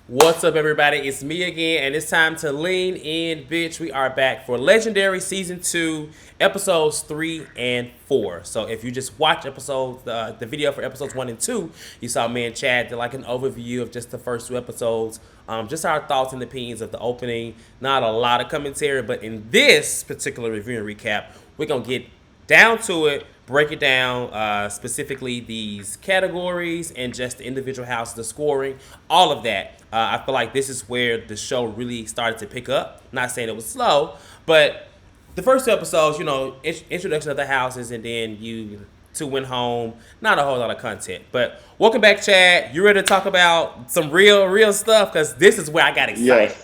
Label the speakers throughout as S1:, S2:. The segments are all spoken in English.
S1: What's up, everybody? It's me again, and it's time to lean in, bitch. We are back for Legendary Season 2, Episodes 3 and 4. So if you just watch episodes, the video for Episodes 1 and 2, you saw me and Chad did like an overview of just the first two episodes. Just our thoughts and opinions of the opening. Not a lot of commentary, but in this particular review and recap, we're going to get down to it, break it down, specifically these categories and just the individual houses, the scoring, all of that. I feel like this is where the show really started to pick up. Not saying it was slow, but the first two episodes, introduction of the houses, and then you two went home. Not a whole lot of content. But welcome back, Chad. You ready to talk about some real stuff? Because this is where I got excited.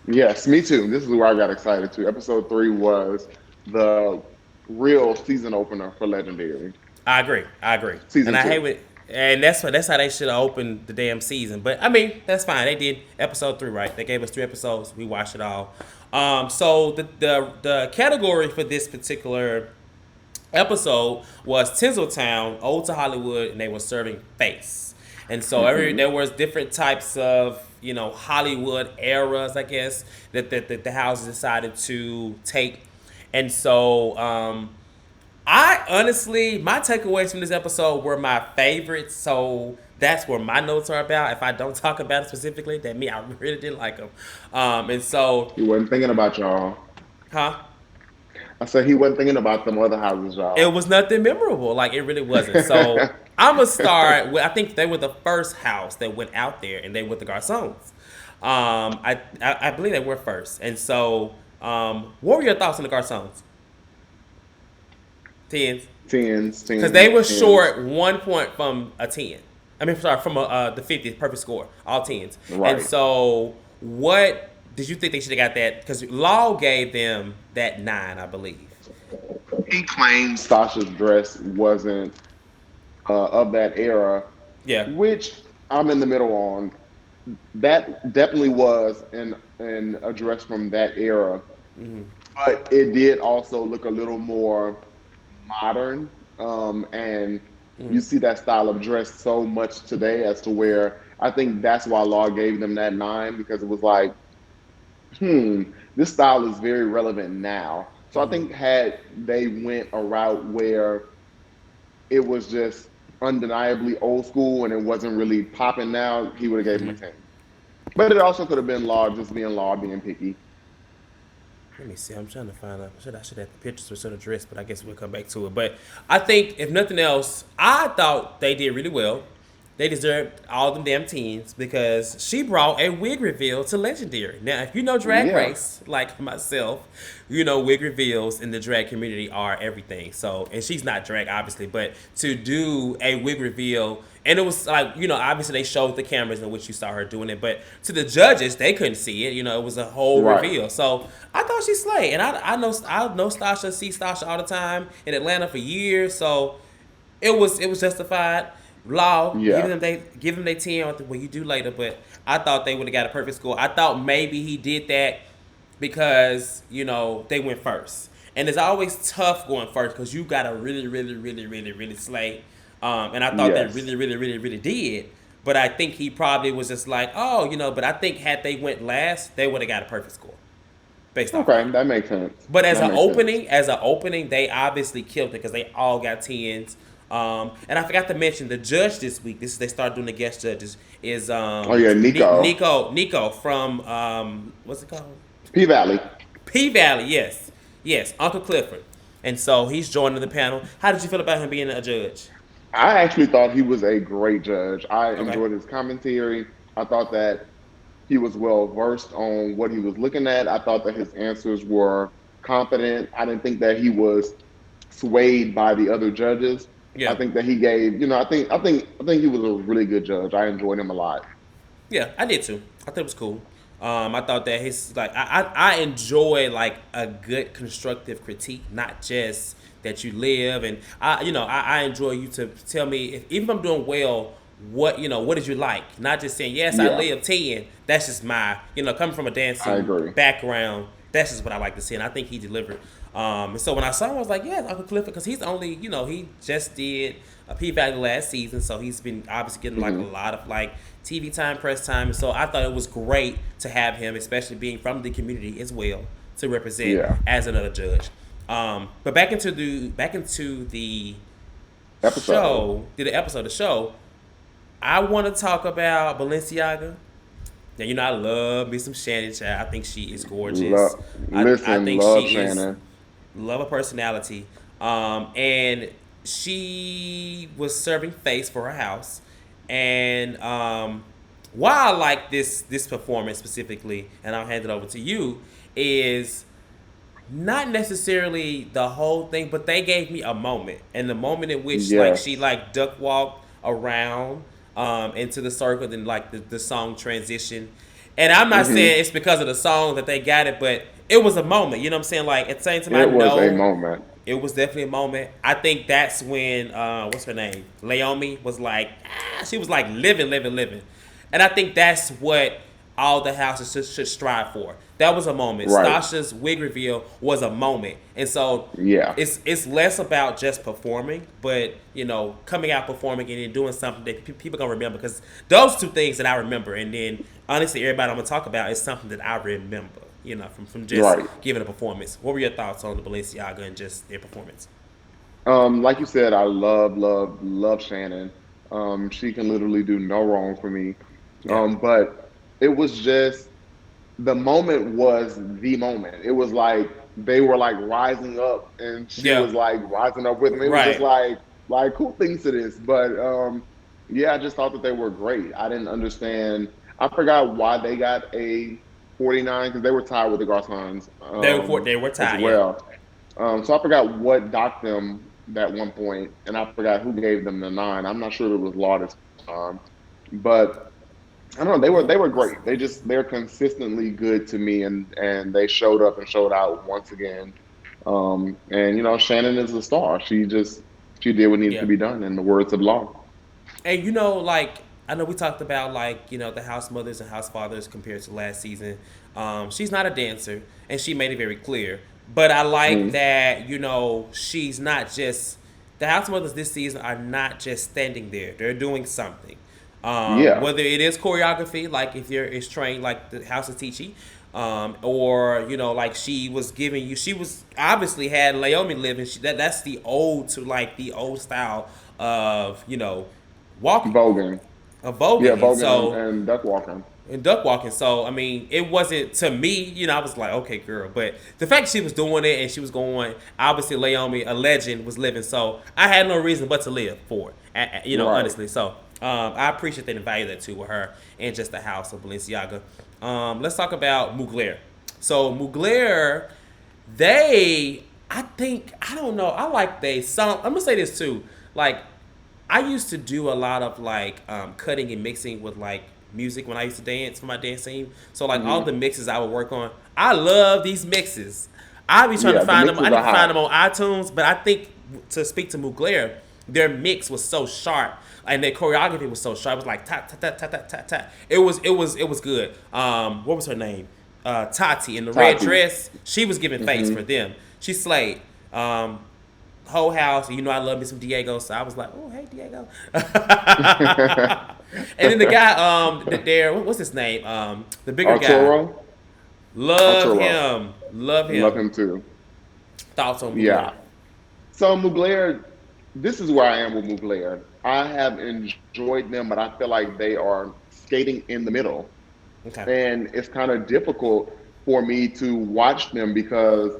S2: Yes, me too. This is where I got excited too. Episode 3 was the real season opener for Legendary.
S1: I agree.
S2: Season
S1: and
S2: 2.
S1: I hate it. And that's how they should have opened the damn season. But I mean, that's fine. They did episode 3 right. They gave us 3 episodes. We watched it all. So the category for this particular episode was Tinseltown, Ode to Hollywood, and they were serving face. And so there was different types of Hollywood eras, I guess, that the houses decided to take. And so I honestly, my takeaways from this episode were my favorites, so that's where my notes are about. If I don't talk about it specifically, that means I really didn't like them. And so...
S2: He wasn't thinking about y'all.
S1: Huh?
S2: I said he wasn't thinking about them other houses, y'all.
S1: It was nothing memorable. Like, it really wasn't. So I'm going to start with, I think they were the first house that went out there, and they were the Garçons. I believe they were first. And so, what were your thoughts on the Garçons? Tens. Because they were short 1 point from a 10. I mean, sorry, from the 50th perfect score. All 10s.
S2: Right.
S1: And so, what did you think they should have got that? Because Law gave them that 9, I believe.
S2: He claimed Sasha's dress wasn't of that era.
S1: Yeah.
S2: Which I'm in the middle on. That definitely was a dress from that era. Mm-hmm. But it did also look a little more modern, and you see that style of dress so much today as to where I think that's why Law gave them that 9, because it was like, this style is very relevant now. So I think had they went a route where it was just undeniably old school and it wasn't really popping now, he would have gave him a 10. But it also could have been Law just being Law, being picky.
S1: Let me see. I'm trying to find out. I should have the pictures for the dress, but I guess we'll come back to it. But I think, if nothing else, I thought they did really well. They deserved all them damn 10s because she brought a wig reveal to Legendary. Now, if you know Drag Race, like myself, wig reveals in the drag community are everything. So, and she's not drag, obviously, but to do a wig reveal, and it was like, obviously they showed the cameras in which you saw her doing it, but to the judges, they couldn't see it. It was a whole reveal. So I thought she slayed, and I know Stasha, see Stasha all the time in Atlanta for years, so it was justified. Law, give them they 10 what you do later, but I thought they would have got a perfect score. I thought maybe he did that because they went first, and it's always tough going first because you gotta really slay. And I thought they really did, but I think he probably was just like, but I think had they went last, they would have got a perfect score. Based on
S2: that makes sense.
S1: But as an opening, they obviously killed it because they all got 10s. And I forgot to mention the judge this week. They started doing the guest judges. Is
S2: Nico.
S1: Nico from what's it called?
S2: P-Valley.
S1: Yes, Uncle Clifford. And so he's joining the panel. How did you feel about him being a judge?
S2: I actually thought he was a great judge. I enjoyed his commentary. I thought that he was well versed on what he was looking at. I thought that his answers were competent. I didn't think that he was swayed by the other judges. Yeah. I think that he gave, I think he was a really good judge. I enjoyed him a lot.
S1: Yeah, I did too. I thought it was cool. I thought that his I enjoy like a good constructive critique, not just that you live, and I enjoy you to tell me if even if I'm doing well, what did you like? Not just saying yes, I
S2: Yeah,
S1: live 10. That's just my coming from a
S2: I
S1: dancing
S2: agree.
S1: background. That's just what I like to see, and I think he delivered. And so when I saw him, I was like, yeah, Uncle Clifford, because he's only he just did a P Valley last season, so he's been obviously getting like a
S2: Hmm.
S1: lot of like TV time, press time, and so I thought it was great to have him, especially being from the community as well, to represent
S2: Yeah,
S1: as another judge. But back into the
S2: episode.
S1: show, the episode, the show. I want to talk about Balenciaga. Now I love me some Shannon Child. I think she is gorgeous. I
S2: Listen,
S1: think
S2: love
S1: she is
S2: Shannon.
S1: love her personality. And she was serving face for her house. And why I like this performance specifically, and I'll hand it over to you, is not necessarily the whole thing, but they gave me a moment, and the moment in which like she
S2: Yes.
S1: like duck walked around into the circle, then like the song transition. And I'm not
S2: Hmm.
S1: saying it's because of the song that they got it, but it was a moment. You know what I'm saying? Like at the same time, I
S2: It was a
S1: know
S2: moment.
S1: it was definitely a moment. I think that's when what's her name, Laomi was like, she was like living, living, living, and I think that's what all the houses should strive for. That was a moment.
S2: Right.
S1: Stasha's wig reveal was a moment, and so
S2: Yeah.
S1: it's less about just performing, but coming out performing and then doing something that people gonna remember. Because those two things that I remember, and then honestly, everybody I'm gonna talk about is something that I remember. From just
S2: Right.
S1: giving a performance. What were your thoughts on the Balenciaga and just their performance?
S2: Like you said, I love, love, love Shannon. She can literally do no wrong for me.
S1: Yeah.
S2: But it was just the moment was the moment. It was like they were like rising up and she
S1: Yeah.
S2: was like rising up with them. It was just
S1: Right.
S2: like who thinks of this? But yeah, I just thought that they were great. I didn't understand. I forgot why they got a 49 because they were tied with the Garcons
S1: They were
S2: as
S1: tied. Yeah.
S2: well. So I forgot what docked them at one point, and I forgot who gave them the nine. I'm not sure if it was Law this time, but I don't know. They were great. They're consistently good to me, and they showed up and showed out once again. And Shannon is a star. She did what needed
S1: Yeah.
S2: to be done, in the words of Law.
S1: And like I know we talked about like the house mothers and house fathers compared to last season. She's not a dancer, and she made it very clear. But I like
S2: Hmm.
S1: that she's not just the house mothers this season are not just standing there; they're doing something.
S2: Yeah,
S1: Whether it is choreography, like if you're is trained like the House of Tichi, or like she was giving you, she was obviously had Laomi living. That's the old to like the old style of walking,
S2: Vogan.
S1: of
S2: Yeah,
S1: voguing, and
S2: Vogan
S1: so
S2: and duck walking.
S1: and duck walking. So I mean, it wasn't to me. I was like, okay, girl, but the fact she was doing it and she was going, obviously, Laomi, a legend, was living. So I had no reason but to live for it.
S2: Right.
S1: Honestly. So I appreciate that and value that too with her and just the house of Balenciaga. Let's talk about Mugler. So Mugler, I think, I don't know. I like they some. I'm gonna say this too. Like I used to do a lot of like cutting and mixing with like music when I used to dance for my dance team. So like all
S2: Hmm.
S1: the mixes I would work on, I love these mixes. I be trying to
S2: Yeah, the
S1: find them. I
S2: mixes
S1: need
S2: are
S1: to find
S2: hot.
S1: them on iTunes, but I think to speak to Mugler, their mix was so sharp and their choreography was so sharp. It was like ta ta ta ta ta ta ta. It was good. What was her name? Tati in the red
S2: Tati.
S1: dress. She was giving face
S2: Hmm.
S1: for them. She slayed. Whole house. I love me some Diego, so I was like, oh hey Diego. And then the guy, there, what's his name? The bigger guy.
S2: Arturo.
S1: Love
S2: Arturo.
S1: him. Love
S2: Love
S1: him.
S2: him too.
S1: Thoughts on Mugler?
S2: Yeah. So Mugler, this is where I am with Mugler. I have enjoyed them, but I feel like they are skating in the middle.
S1: Okay.
S2: And it's kind of difficult for me to watch them because,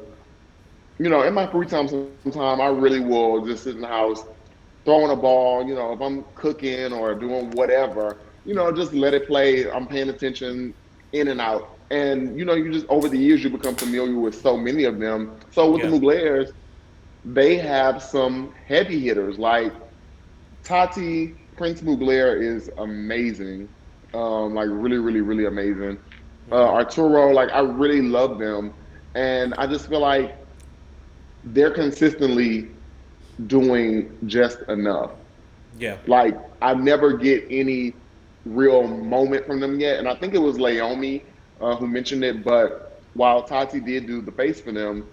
S2: in my free time sometime, I really will just sit in the house, throwing a ball, if I'm cooking or doing whatever, just let it play. I'm paying attention in and out. And, you just over the years, you become familiar with so many of them. So with the
S1: Yeah.
S2: Muglers, they have some heavy hitters like Tati Prince Mugler is amazing, like really, really, really amazing.
S1: Mm-hmm.
S2: Arturo, like I really love them, and I just feel like they're consistently doing just enough.
S1: Yeah.
S2: Like I never get any real moment from them yet. And I think it was Laomi who mentioned it. But while Tati did do the face for them,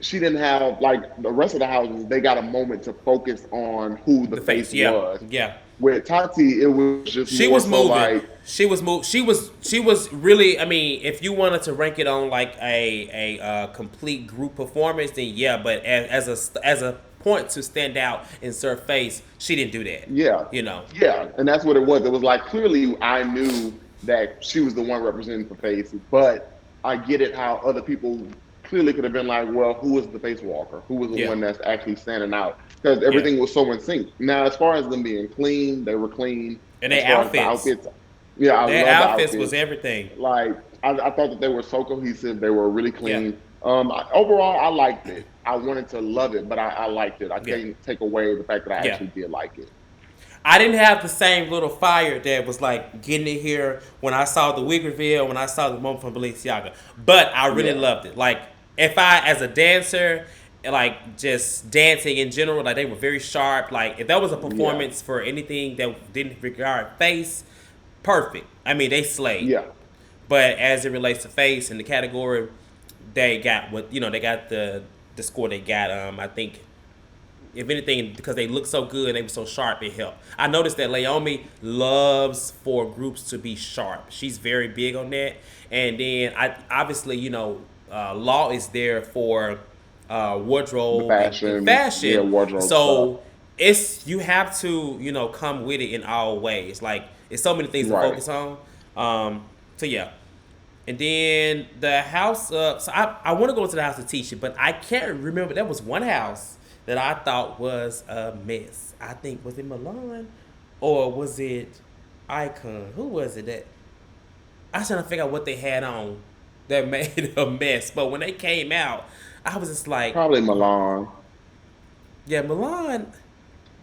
S2: she didn't have like the rest of the houses. They got a moment to focus on who the
S1: The
S2: face
S1: face. Yeah.
S2: was.
S1: Yeah.
S2: With Tati, it was just
S1: She
S2: more
S1: was
S2: so
S1: moving.
S2: like,
S1: She was really. I mean, if you wanted to rank it on like a complete group performance, then yeah. But as a point to stand out in Sir Face, she didn't do that.
S2: yeah,
S1: You know.
S2: yeah, and that's what it was. It was like clearly I knew that she was the one representing the face, but I get it how other people clearly could have been like, well, who was the face walker? Who was the
S1: Yeah.
S2: one that's actually standing out? Because
S1: Yeah.
S2: everything was so in sync. Now, as far as them being clean, they were clean.
S1: And
S2: As
S1: their
S2: far as the
S1: outfits.
S2: outfits, yeah, I
S1: Their
S2: love the
S1: outfits was
S2: outfits.
S1: everything.
S2: Like I thought that they were so cohesive. They were really
S1: Yeah.
S2: clean. Overall, I liked it. I wanted to love it, but I liked it. I
S1: Yeah.
S2: can't take away the fact that I
S1: Yeah.
S2: actually did like it.
S1: I didn't have the same little fire that was like getting it here when I saw the wig reveal, when I saw the moment from Balenciaga. But I really
S2: Yeah,
S1: loved it. Like if I, as a dancer, like just dancing in general, like they were very sharp. Like if that was a
S2: yeah,
S1: performance for anything that didn't regard face, perfect. I mean they slayed.
S2: yeah.
S1: But as it relates to face and the category, they got what they got the score they got. I think if anything, because they look so good and they were so sharp, it helped. I noticed that Laomi loves for groups to be sharp. She's very big on that. And then I obviously, Law is there for
S2: The
S1: wardrobe and
S2: fashion, yeah,
S1: fashion.
S2: wardrobe stuff.
S1: So it's you have to come with it in all ways. Like it's so many things to
S2: Right.
S1: focus on. So yeah, and then the house. So I want to go to the house of Tisha, but I can't remember. There was one house that I thought was a mess. I think was it Milan, or was it Icon? Who was it that I was trying to figure out what they had on that made a mess. But when they came out, I was just like,
S2: Probably Milan.
S1: yeah, Milan.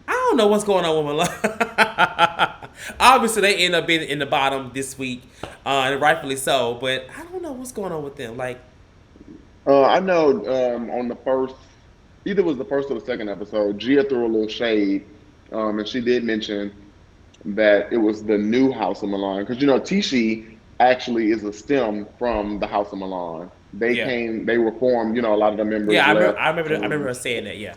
S1: I don't know what's going on with Milan. Obviously, they end up being in the bottom this week, and rightfully so. But I don't know what's going on with them. Like,
S2: I know on the first, either it was the first or the second episode, Gia threw a little shade, and she did mention that it was the new House of Milan because Tishi actually is a stem from the House of Milan.
S1: yeah,
S2: They were formed. A lot of the members
S1: yeah. I remember.
S2: left.
S1: I remember. I remember her saying that. Yeah.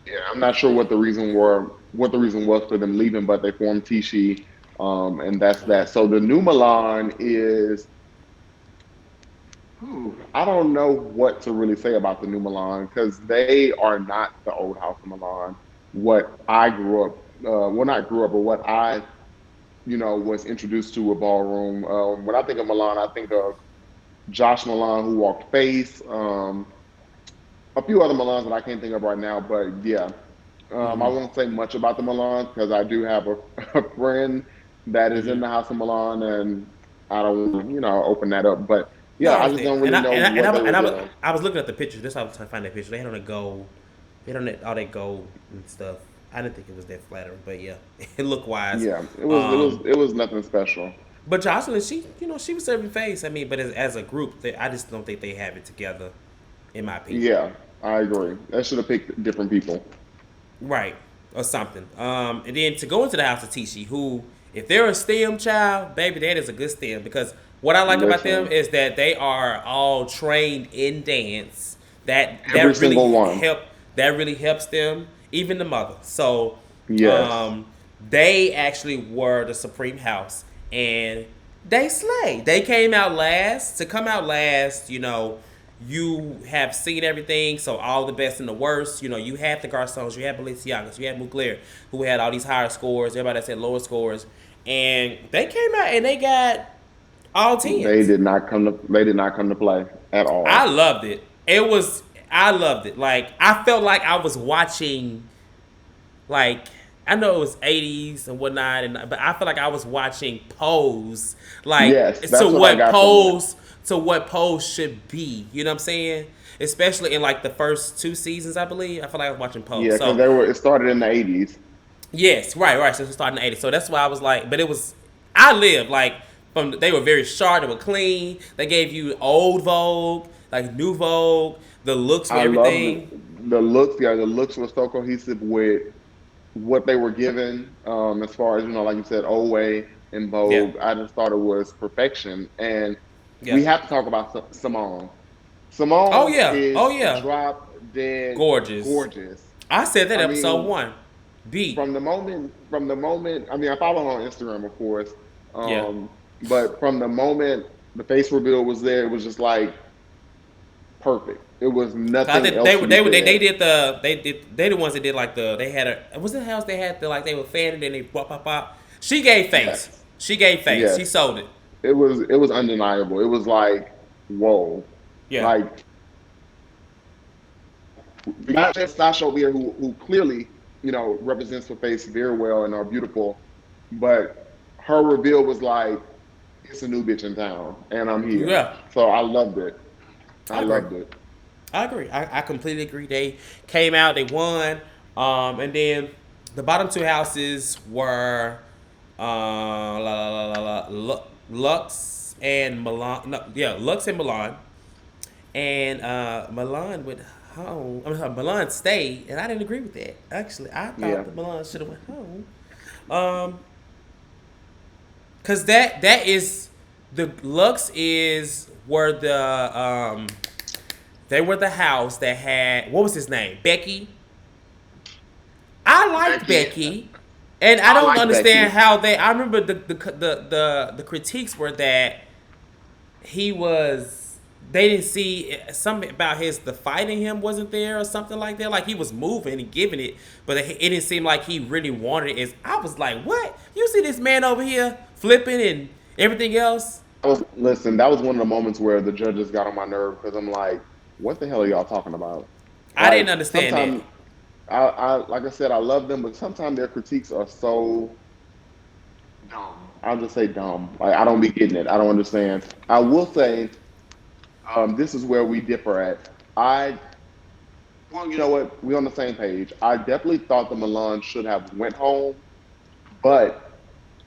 S2: Yeah, I'm not sure what the reason was for them leaving, but they formed Tishi, and that's that. So the new Milan is. I don't know what to really say about the new Milan because they are not the old House of Milan. What I grew up, well, not grew up, but what I, was introduced to with Ballroom. When I think of Milan, I think of Josh Milan, who walked face, a few other Milans that I can't think of right now. But yeah, I won't say much about the Milans because I do have a friend that is in the House of Milan, and I don't want to, open that up. But
S1: No,
S2: yeah,
S1: I
S2: I just
S1: understand.
S2: don't
S1: And
S2: really
S1: I
S2: know
S1: and I, and
S2: what
S1: I,
S2: they
S1: and
S2: were
S1: I, was,
S2: doing.
S1: I was looking at the pictures. That's why I was trying to find that picture. They had on the gold. They had on all that gold and stuff. I didn't think it was that flattering, but yeah, it look wise.
S2: Yeah,
S1: Um,
S2: it was nothing special.
S1: but Jocelyn, she was serving face. I mean, but as a group, I just don't think they have it together, in my opinion.
S2: Yeah, I agree. They should have picked different people.
S1: Right, or something. And then to go into the house of Tishi, who, if they're a STEM child, baby, that is a good STEM because what I like about them
S2: Listen,
S1: is that they are all trained in dance.
S2: every single one.
S1: That really helps them, even the mother. So,
S2: Yes,
S1: um, they actually were the supreme house, and they slayed. They came out last. To come out last, you have seen everything, so all the best and the worst. You had the Garcons, you had Balenciagas, you had Mugler, who had all these higher scores. Everybody that said lower scores, and they came out and they got all tens.
S2: they did not come to play at
S1: I
S2: all.
S1: loved it. I loved it. Like I felt like I was watching, like I know it was '80s and whatnot, but I feel like I was watching Pose, like
S2: Yes, that's what I got from it.
S1: To what Pose should be. You know what I'm saying? Especially in like the first two seasons, I believe. I feel like I was watching Pose.
S2: Yeah, because
S1: So
S2: it started in the '80s.
S1: yes, right. So it started in the '80s. So that's why I was like, but it was I lived like they were very sharp. They were clean. They gave you old Vogue, like new Vogue. The looks for
S2: I love
S1: everything.
S2: the looks. Yeah, the looks were so cohesive with what they were given, as far as, like you said, Owe and
S1: Yeah.
S2: Vogue. I just thought it was perfection. And
S1: Yeah.
S2: we have to talk about Simone.
S1: Oh
S2: Simone
S1: yeah. Oh
S2: is
S1: yeah.
S2: drop dead
S1: Gorgeous.
S2: gorgeous.
S1: I said that
S2: I
S1: episode
S2: mean,
S1: one. Beat.
S2: from the moment, I mean, I follow her on Instagram, of course,
S1: Yeah.
S2: but from the moment the face reveal was there, it was just like perfect. It was
S1: I
S2: nothing
S1: think
S2: else to be
S1: they
S2: said.
S1: did they the ones that did like they had a was it the house they had the like they were fanning and they pop pop pop. She gave face.
S2: Yes,
S1: She gave face. She
S2: yes.
S1: sold it.
S2: It was undeniable. It was like, whoa.
S1: Yeah.
S2: Like, we got Sasha over here who clearly, represents the face very well and are beautiful. But her reveal was like, it's a new bitch in town and I'm here.
S1: Yeah.
S2: So I loved it. I
S1: I agree.
S2: loved it.
S1: I agree. I completely agree. They came out, they won, and then the bottom two houses were Lux and Milan. No, yeah, Lux and Milan, and Milan went home. I mean, Milan stayed, and I didn't agree with that. Actually, I thought
S2: Yeah.
S1: that Milan should have went home. Cause that is the Lux is were the they were the house that had what was his name? Becky. I liked
S2: Becky,
S1: Becky, and I
S2: I
S1: don't
S2: like
S1: understand
S2: Becky.
S1: how they. I remember the critiques were that he was. They didn't see something about the fight in him wasn't there or something like that. Like he was moving and giving it, but it didn't seem like he really wanted it. I was like, what? You see this man over here flipping and everything else?
S2: Listen, that was one of the moments where the judges got on my nerve because I'm like, what the hell are y'all talking about?
S1: I
S2: Like,
S1: didn't understand that.
S2: sometimes like I said, I love them, but sometimes their critiques are so dumb. I'll just say dumb. Like, I don't be getting it. I don't understand. I will say, this is where we differ at. Well, you know what? We're on the same page. I definitely thought the Milan should have went home, but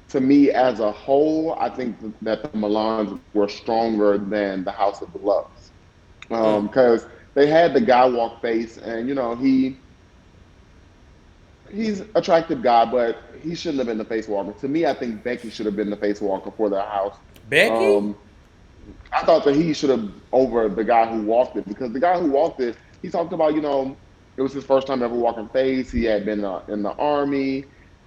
S2: to me, as a whole, I think that the Milans were stronger than the House of the Lux,
S1: Mm.
S2: because they had the guy walk face, and he's attractive guy, but he shouldn't have been the face walker. To me, I think Becky should have been the face walker for their house.
S1: Becky?
S2: Um, I thought that he should have over the guy who walked it because the guy who walked it, he talked about it was his first time ever walking face. He had been in the army.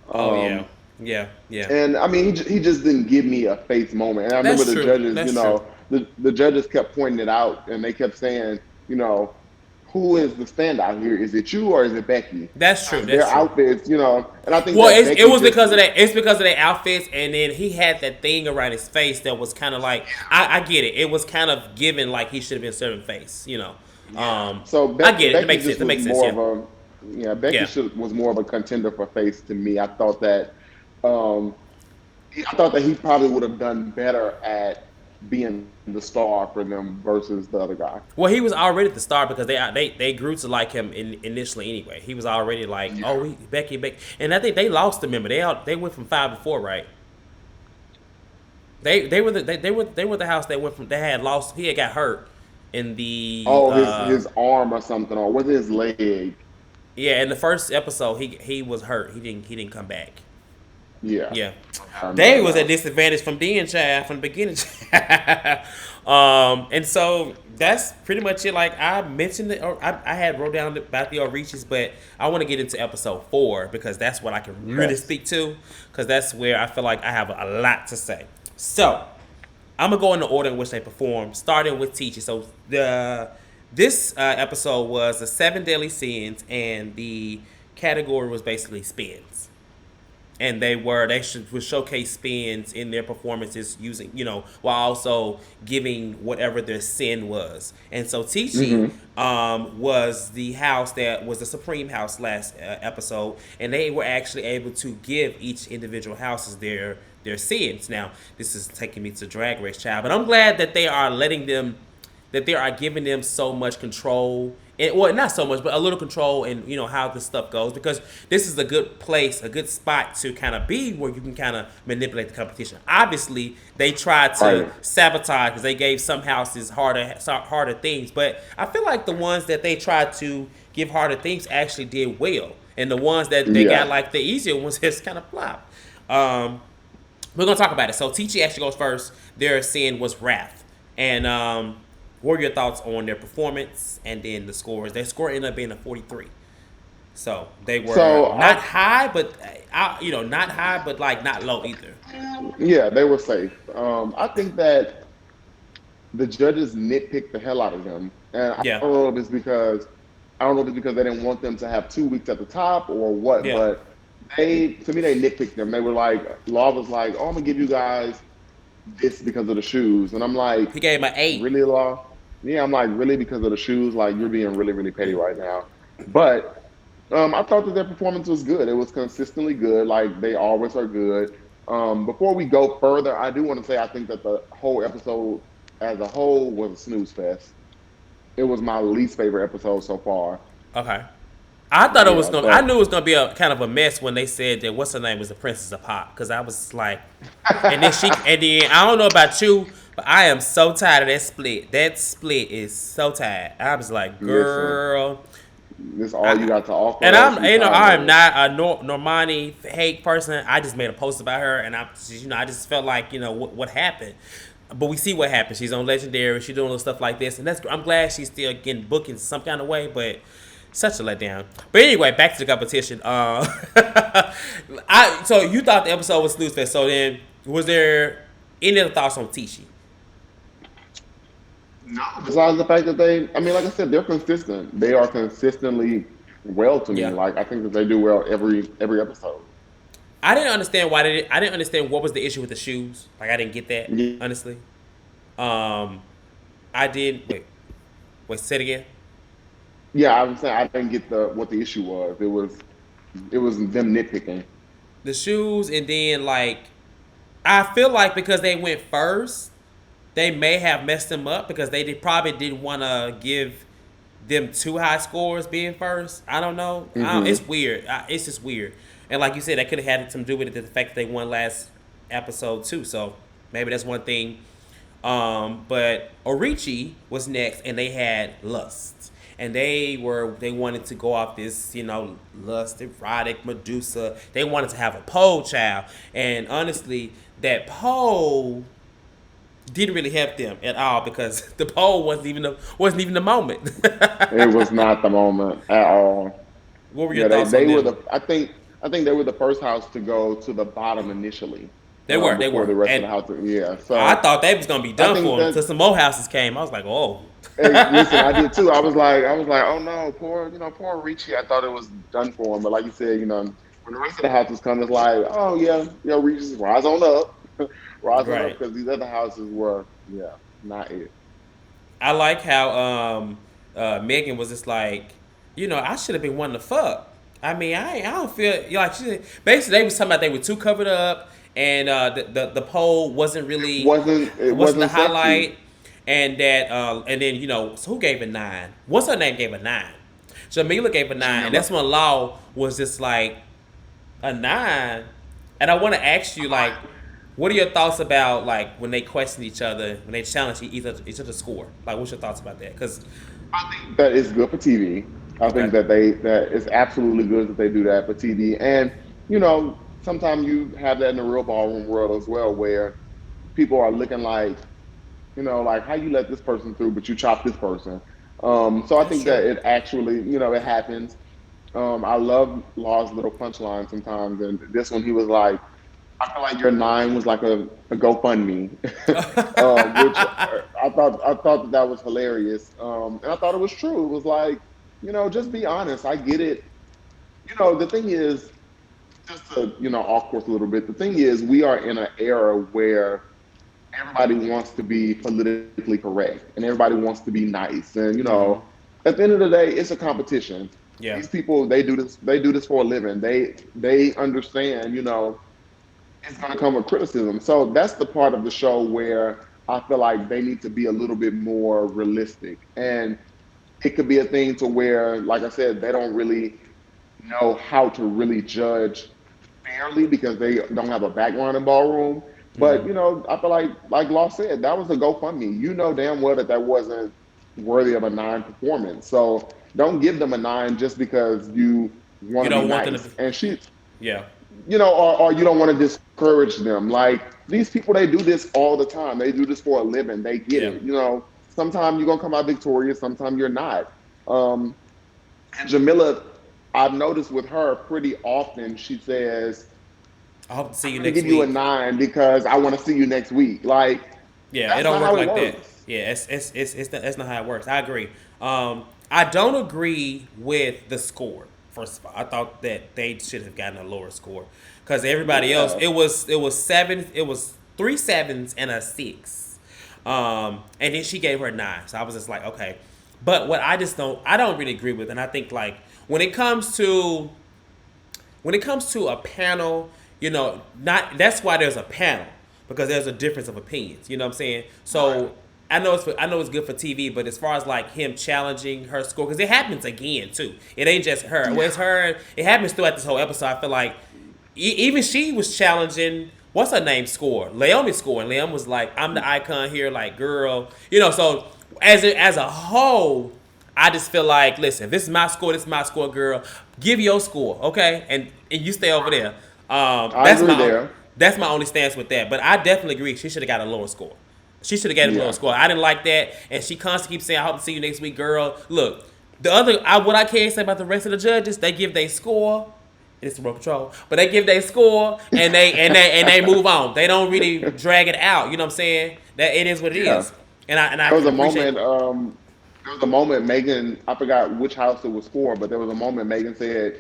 S1: Oh yeah,
S2: Um,
S1: yeah, yeah.
S2: And I mean, he just didn't give me a face moment. And I remember
S1: That's
S2: the
S1: true.
S2: judges,
S1: That's true.
S2: the judges kept pointing it out, and they kept saying, who is the standout here? Is it you or is it Becky?
S1: That's true.
S2: Because their
S1: That's true.
S2: outfits, and I think
S1: Well,
S2: that
S1: it
S2: Becky
S1: was
S2: just,
S1: because of that. It's because of the outfits, and then he had that thing around his face that was kind of like I get it. It was kind of given like he should have been serving face.
S2: yeah. So
S1: I get it. It
S2: Becky
S1: makes sense.
S2: just
S1: It
S2: was
S1: makes sense.
S2: more
S1: Yeah.
S2: of a, yeah, Becky
S1: Yeah.
S2: should was more of a contender for face to me. Um, I thought that he probably would have done better at being the star for them versus the other guy.
S1: Well, he was already the star because they grew to like him initially anyway. He was already like,
S2: Yeah.
S1: oh, Becky, and I think they lost the member. They went from 5 to 4, right? They were the house that went from they had lost. He had got hurt in the
S2: Oh, his arm or something, or was it his leg?
S1: yeah, in the first episode he was hurt. He didn't come back.
S2: Yeah,
S1: Yeah.
S2: I
S1: They
S2: remember
S1: was at
S2: now.
S1: disadvantage from then, child, from the beginning. And so that's pretty much it. Like I mentioned it, or I had wrote down about the Orichis, but I want to get into episode 4 because that's what I can really
S2: Yes.
S1: speak to, because that's where I feel like I have a lot to say. So I'm gonna go in the order in which they performed, starting with Teachy. So this episode was the 7 deadly sins, and the category was basically spins, and they should would showcase spins in their performances using while also giving whatever their sin was. And so Tichi
S2: Hmm.
S1: was the house that was the supreme house last episode, and they were actually able to give each individual houses their sins. Now this is taking me to Drag Race, child, but I'm glad that they are letting them that they are giving them so much control, and well, not so much, but a little control in how this stuff goes, because this is a good place, a good spot to kind of be where you can kind of manipulate the competition. Obviously they tried to
S2: Right.
S1: sabotage because they gave some houses harder things, but I feel like the ones that they tried to give harder things actually did well. and the ones that they got
S2: Yeah.
S1: like the easier ones just kind of flop. Um, we're gonna talk about it. So Teachy actually goes first. Their sin was wrath, and what are your thoughts on their performance and then the scores? Their score ended up being a 43. So they were
S2: So
S1: not high, but not high, but like not low either.
S2: yeah, they were safe. I think that the judges nitpicked the hell out of them, and
S1: Yeah,
S2: I don't know if it's because they didn't want them to have 2 weeks at the top or what,
S1: yeah.
S2: but to me, they nitpicked them. They were like, Law was like, "Oh, I'm gonna give you guys this because of the shoes," and I'm like,
S1: He gave him an 8.
S2: "Really, Law?" Yeah, I'm like, "Really?" Because of the shoes? Like, you're being really, really petty right now. But I thought that their performance was good. It was consistently good, like they always are good. Before we go further, I do want to say I think that the whole episode as a whole was a snooze fest. It was my least favorite episode so far.
S1: Okay. I thought it was
S2: Yeah,
S1: gonna. I
S2: so
S1: knew it was gonna be a kind of a mess when they said that what's her name was the Princess of Pop, because I was like, and then I don't know about you, but I am so tired of that split. That split is so tired. I was like,
S2: listen,
S1: girl,
S2: this is all you
S1: I,
S2: got to offer
S1: and
S2: us.
S1: I'm
S2: We
S1: I
S2: tired
S1: am
S2: of it.
S1: not a Normani hate person. I just made a post about her, and I just felt like what happened. But we see what happened. She's on Legendary. She's doing little stuff like this, and I'm glad she's still getting booked in some kind of way. But such a letdown. But anyway, back to the competition. So you thought the episode was snooze fest. So then, was there any other thoughts on Tishi?
S2: No. Besides the fact that I mean, like I said, they're consistent. They are consistently well to me.
S1: Yeah,
S2: Like I think that they do well every episode.
S1: I didn't understand why they. I didn't understand what was the issue with the shoes. Like I didn't get that
S2: Yeah,
S1: honestly. Um, I did. Wait, say it again.
S2: yeah. I was saying I didn't get the what the issue was. It was them nitpicking.
S1: The shoes, and then like I feel like because they went first, they may have messed them up because probably didn't want to give them too high scores being first. I don't know.
S2: Hmm.
S1: It's weird. It's just weird. And like you said, that could have had something to do with it, the fact that they won last episode too. So maybe that's one thing. But Orichi was next, and they had Lust, and they wanted to go off this lust, erotic Medusa. They wanted to have a pole child, and honestly, that pole didn't really help them at all because the pole wasn't even the moment.
S2: It was not the moment at all.
S1: What were your
S2: Yeah, they
S1: thoughts on
S2: they were
S1: them?
S2: the I think they were the first house to go to the bottom initially,
S1: They
S2: before
S1: were,
S2: the rest of
S1: and
S2: the house. Yeah,
S1: I
S2: so
S1: thought they was gonna be
S2: I
S1: done
S2: think
S1: for them
S2: that
S1: until some more houses came. I was like, oh,
S2: hey, listen, I did too. I was like, oh no, poor Richie. I thought it was done for him, but like you said, when the rest of the houses come, it's like, oh yeah, Richie's rise on up, rise on up,
S1: right.
S2: because these other houses were, yeah, not it.
S1: I like how Megan was just like, I should have been wanting to fuck. I mean, I don't feel like basically they was talking about they were too covered up, and the pole wasn't the
S2: It wasn't sexy.
S1: highlight, and that and then so who gave a 9? What's her name gave a 9? Jamila gave a 9, and
S2: Jamila.
S1: that's when Law was just like a 9. And I want to ask you like, what are your thoughts about like when they question each other, when they challenge each other's score? Like, what's your thoughts about that? Because
S2: That is good for TV. I
S1: okay,
S2: think that it's absolutely good that they do that for TV. And sometimes you have that in the real ballroom world as well, where people are looking like, like how you let this person through, but you chop this person. So I
S1: that's
S2: think
S1: true.
S2: that it actually, it happens. I love Law's little punchline sometimes, and this one he was like, "I feel like your 9 was like a GoFundMe," which I thought that was hilarious, and I thought it was true. It was like, just be honest. I get it. The thing is, just to off course a little bit. The thing is, we are in an era where everybody wants to be politically correct and everybody wants to be nice, and at the end of the day, it's a competition.
S1: Yeah.
S2: These people, they do this for a living. They understand, it's going to come with criticism. So that's the part of the show where I feel like they need to be a little bit more realistic. And it could be a thing to where, like I said, they don't really know how to really judge fairly because they don't have a background in ballroom. But I feel like Law said, that was a GoFundMe. You know damn well that wasn't worthy of a 9 performance. So don't give them a 9 just because you want
S1: You
S2: to be
S1: don't want them to
S2: nice,
S1: be.
S2: and she,
S1: Yeah.
S2: or you don't want to discourage them. Like these people, they do this all the time. They do this for a living. They get
S1: Yeah.
S2: it. Sometimes you're gonna come out victorious. Sometimes you're not. Um, and Jamila, I've noticed with her pretty often, she says,
S1: I hope to see
S2: "I'm
S1: you
S2: gonna
S1: next
S2: give you a
S1: week.
S2: 9 because I want to see you next week." Like
S1: Yeah, it
S2: that's
S1: don't
S2: not
S1: work
S2: how it
S1: like that.
S2: works.
S1: Yeah, that's not how it works. I agree. I don't agree with the score. First of all, I thought that they should have gotten a lower score because everybody else,
S2: Yeah,
S1: it was seven, it was three sevens and a six, and then she gave her a 9. So I was just like, okay. But what I don't really agree with, and I think like when it comes to a panel, not that's why there's a panel because there's a difference of opinions. You know what I'm saying?
S2: right.
S1: So I know it's good for TV, but as far as like him challenging her score, because it happens again too. It ain't just her. Well, it's
S2: Yeah,
S1: her. It happens throughout this whole episode. I feel like even she was challenging. What's her name? Score. Leomi's score, and Leom was like, "I'm the icon here, like girl." So as a whole, I just feel like, listen, if this is my score, this is my score, girl. Give your score, okay, and you stay over there.
S2: I
S1: That's
S2: agree
S1: my
S2: there.
S1: that's my only stance with that. But I definitely agree. She should have got a lower score. She should have got a lower
S2: Yeah,
S1: score. I didn't like that, and she constantly keeps saying, "I hope to see you next week, girl." Look, what I can say about the rest of the judges, they give their score. It's the road patrol, but they give their score and they move on. They don't really drag it out. You know what I'm saying? That it is what it
S2: yeah.
S1: is, and I
S2: There was
S1: can
S2: a
S1: appreciate.
S2: moment. There was a moment. Megan, I forgot which house it was for, but there was a moment Megan said,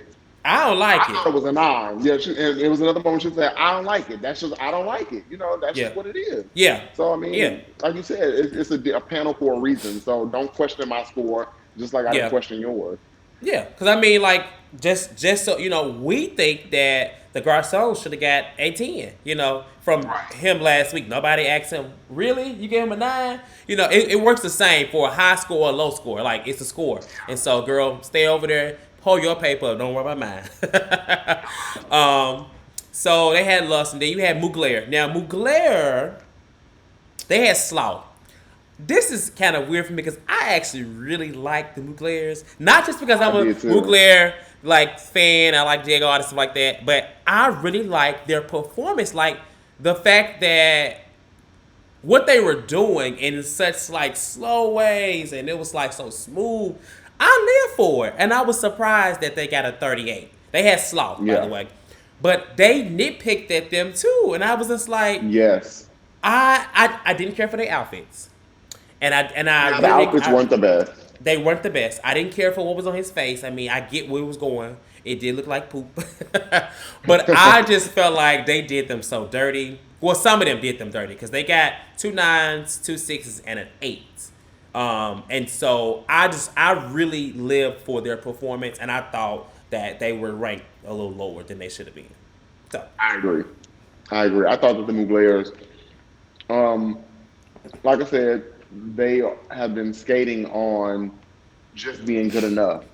S1: I don't like
S2: "I
S1: it.
S2: thought it was a 9." Yeah, and it was another moment she said, "I don't like it. That's just I don't like it. That's
S1: Yeah,
S2: just what it is."
S1: yeah,
S2: So I
S1: yeah,
S2: mean, like you said, it's a panel for a reason. So don't question my score, just like I didn't
S1: yeah.
S2: question yours.
S1: Yeah, because I mean, like, just so we think that the Garcon should have got a 10. From
S2: Right.
S1: him last week. Nobody asked him, really? You gave him a 9? It works the same for a high score or a low score. Like, it's a score. And so, girl, stay over there, pull your paper. Don't worry about mine. um, so they had Lust, and then you had Mugler. Now, Mugler, they had Slough. This is kind of weird for me because I actually really like the Muglears. Not just because
S2: I
S1: I'm a
S2: did too.
S1: Mugler like fan, I like Diego and stuff like that, but I really like their performance. Like the fact that what they were doing in such like slow ways and it was like so smooth. I live for it. And I was surprised that they got a 38. They had Sloth, by the
S2: Yeah.
S1: way. But they nitpicked at them too. And I was just like,
S2: Yes.
S1: I didn't care for their outfits. And I
S2: Yeah, the
S1: really
S2: outfits weren't the best.
S1: they weren't the best. I didn't care for what was on his face. I mean, I get where it was going. It did look like poop. But I just felt like they did them so dirty. Well, some of them did them dirty because they got 2 9s, 2 6s, and an 8. And so I really lived for their performance, and I thought that they were ranked a little lower than they should have been. So,
S2: I agree. I agree. I thought that the Muglears, um, like I said, they have been skating on just being good enough.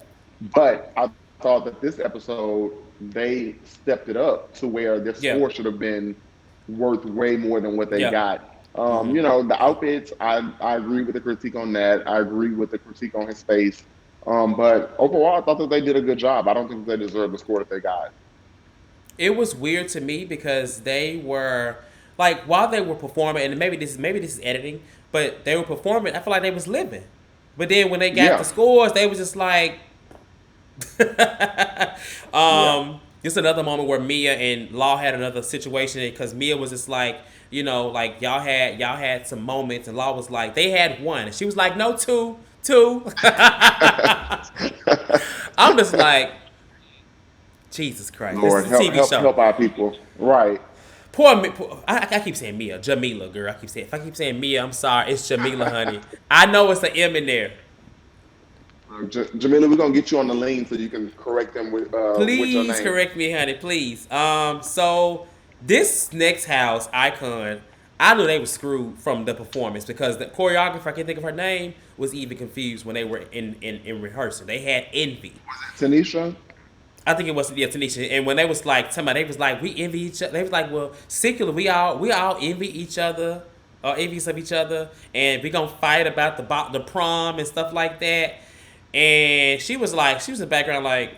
S2: But I thought that this episode they stepped it up to where their
S1: yeah,
S2: score should have been worth way more than what they
S1: yeah.
S2: got. The outfits, I agree with the critique on that. I agree with the critique on his face. But overall, I thought that they did a good job. I don't think they deserve the score that they got.
S1: It was weird to me because they were like while they were performing, and maybe this is editing, but they were performing. I feel like they was living, but then when they got the
S2: Yeah,
S1: scores, they was just like,
S2: yeah.
S1: just another moment where Mia and Law had another situation because Mia was just like, like y'all had some moments, and Law was like, they had one, and she was like, no, two, two. I'm just like, Jesus Christ, this
S2: Lord,
S1: is a
S2: help,
S1: TV
S2: help,
S1: show.
S2: help our people. Right.
S1: I keep saying Mia, Jamila, girl. If I keep saying Mia, I'm sorry. It's Jamila, honey. I know it's an M in there.
S2: Jamila, we're gonna get you on the lane so you can correct them with your
S1: Please
S2: name.
S1: correct me, honey. Please. So this next house, Icon, I knew they were screwed from the performance because the choreographer, I can't think of her name, was even confused when they were in rehearsal. They had envy.
S2: Tanisha.
S1: I think it was Tanisha, and when they was like somebody, they was like we envy each other. They was like, well, secular, we all envy each other, envious of each other, and we gonna fight about the prom and stuff like that. And she was in the background like,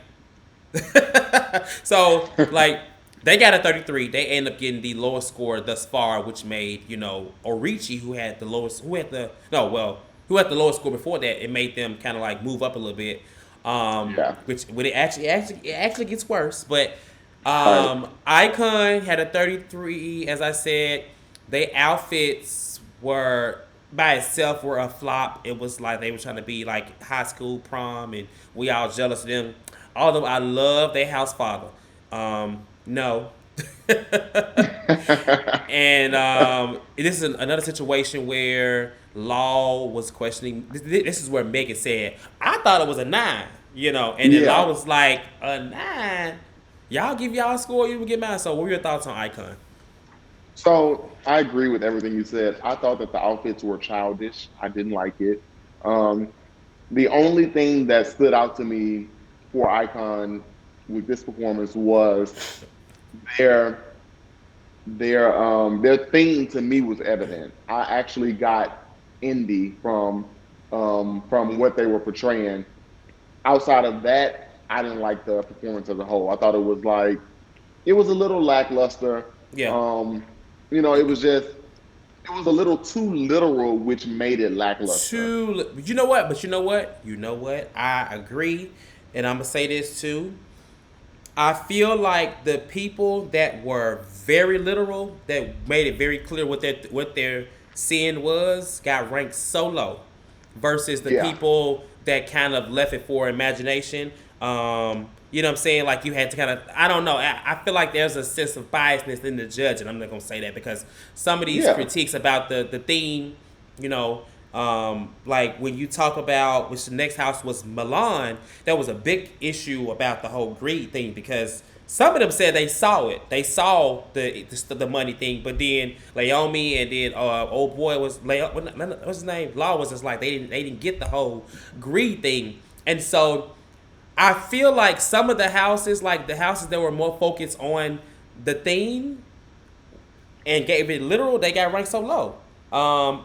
S1: So like they got a 33. They end up getting the lowest score thus far, which made Orichi, who had the lowest, who had the no, well, who had the lowest score before that. It made them kind of like move up a little bit.
S2: Yeah.
S1: Which when it actually gets worse, but
S2: Right.
S1: Icon had a 33. As I said, they outfits were by itself were a flop. It was like they were trying to be like high school prom, and we all jealous of them. Although I love their house father. No. And this is another situation where Law was questioning. This is where Megan said, "I thought it was a 9," and then Law
S2: Yeah.
S1: was like, "A 9? Y'all give y'all a score, you would get mine." So, what were your thoughts on Icon?
S2: So I agree with everything you said. I thought that the outfits were childish. I didn't like it. Um, the only thing that stood out to me for Icon with this performance was their their theme to me was evident. I actually got indie from what they were portraying. Outside of that, I didn't like the performance as a whole. I thought it was a little lackluster.
S1: Yeah,
S2: Um, it was just it was a little too literal, which made it lackluster.
S1: you know what? But you know what? I agree, and I'm gonna say this too. I feel like the people that were very literal, that made it very clear what their sin was, got ranked so low, versus the
S2: Yeah,
S1: people that kind of left it for imagination. You know what I'm saying? Like you had to kind of, I don't know. I feel like there's a sense of biasness in the judge, and I'm not gonna say that because some of these
S2: yeah,
S1: critiques about the theme, you know, like when you talk about which the next house was Milan, there was a big issue about the whole greed thing because some of them said they saw it, they saw the money thing, but then Laomi and then old boy was what's his name, Law was just like they didn't get the whole greed thing, and so I feel like some of the houses, like the houses that were more focused on the theme and gave it literal, they got ranked so low.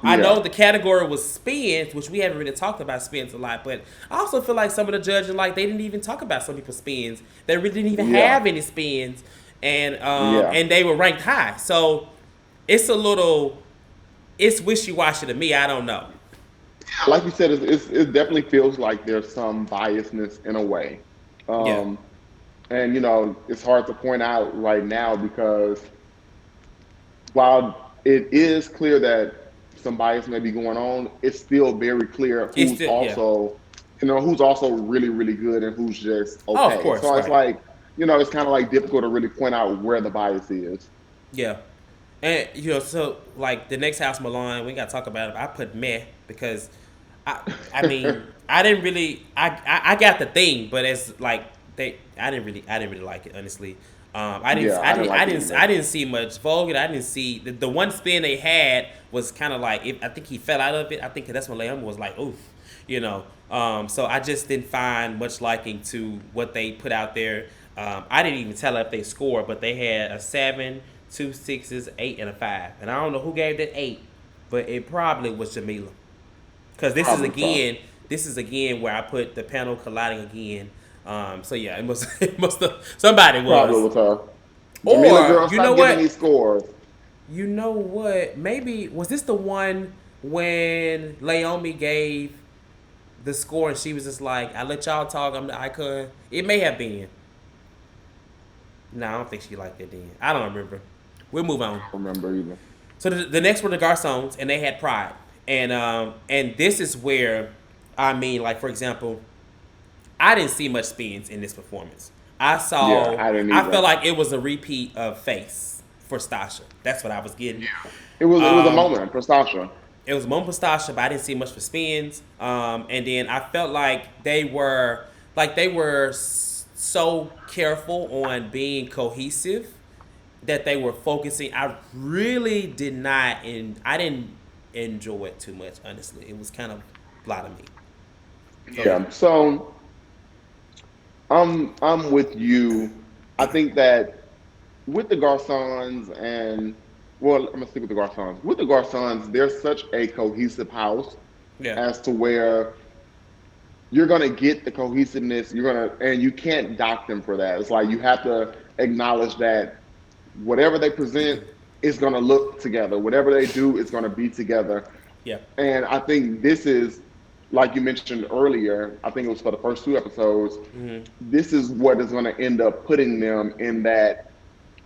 S1: I know
S2: yeah,
S1: the category was spins, which we haven't really talked about spins a lot, but I also feel like some of the judges, like they didn't even talk about some people's spins. They really didn't even
S2: yeah,
S1: have any spins, and
S2: yeah.
S1: and they were ranked high. So it's a little, it's wishy washy to me. I don't know.
S2: Like you said, it definitely feels like there's some biasness in a way,
S1: Yeah,
S2: um, and it's hard to point out right now because while it is clear that some bias may be going on, it's still very clear
S1: it's still yeah.
S2: who's also really, really good and who's just
S1: Oh, of
S2: okay.
S1: course,
S2: So it's
S1: right.
S2: like, it's kind of like difficult to really point out where the bias is.
S1: Yeah. And so like the next house Milan, we gotta talk about it. I put meh because I mean I didn't really I got the thing, but it's like I didn't really like it honestly. I didn't
S2: Yeah,
S1: I
S2: I didn't
S1: didn't
S2: like
S1: I
S2: it
S1: didn't
S2: either.
S1: I didn't see much Vogue. I didn't see the one spin they had was kind of like I think he fell out of it. I think that's when Leon was like oof, you know. So I just didn't find much liking to what they put out there. I didn't even tell if they scored, but they had a 7, 2 6s, 8, and a 5. And I don't know who gave that 8, but it probably was Jamila. Because this is
S2: Probably so.
S1: again, this is again where I put the panel colliding again. So yeah, it must it must have somebody
S2: Probably
S1: was.
S2: was her. Jamila
S1: Or
S2: girl,
S1: you know
S2: stop giving these
S1: what?
S2: scores.
S1: You know what? Maybe was this the one when Laomi gave the score and she was just like, "I let y'all talk. I'm the icon." It may have been. No, I don't think she liked that then. I don't remember. We'll move on.
S2: I don't remember either.
S1: So the next were the Garcons, and they had Pride, and this is where, I mean, like for example, I didn't see much spins in this performance.
S2: Yeah, I didn't
S1: I felt
S2: either.
S1: like it was a repeat of Face for Stasha. That's what I was getting.
S2: It was a
S1: Um,
S2: moment for Sasha.
S1: it was Mon for Stasha, but I didn't see much for spins. And then I felt like they were so careful on being cohesive that they were focusing. I really did not, and I didn't enjoy it too much. Honestly, it was kind of blah to me. Go ahead.
S2: Yeah. So I'm with you. I think that with the Garcons and well, I'm gonna stick with the Garcons. With the Garcons, they're such a cohesive house
S1: Yeah.
S2: as to where you're gonna get the cohesiveness. You're gonna, and you can't dock them for that. It's like you have to acknowledge that whatever they present is gonna look together. Whatever they do is gonna be together.
S1: Yeah.
S2: And I think this is, like you mentioned earlier, I think it was for the first two episodes.
S1: Mm-hmm.
S2: This is what is going to end up putting them in that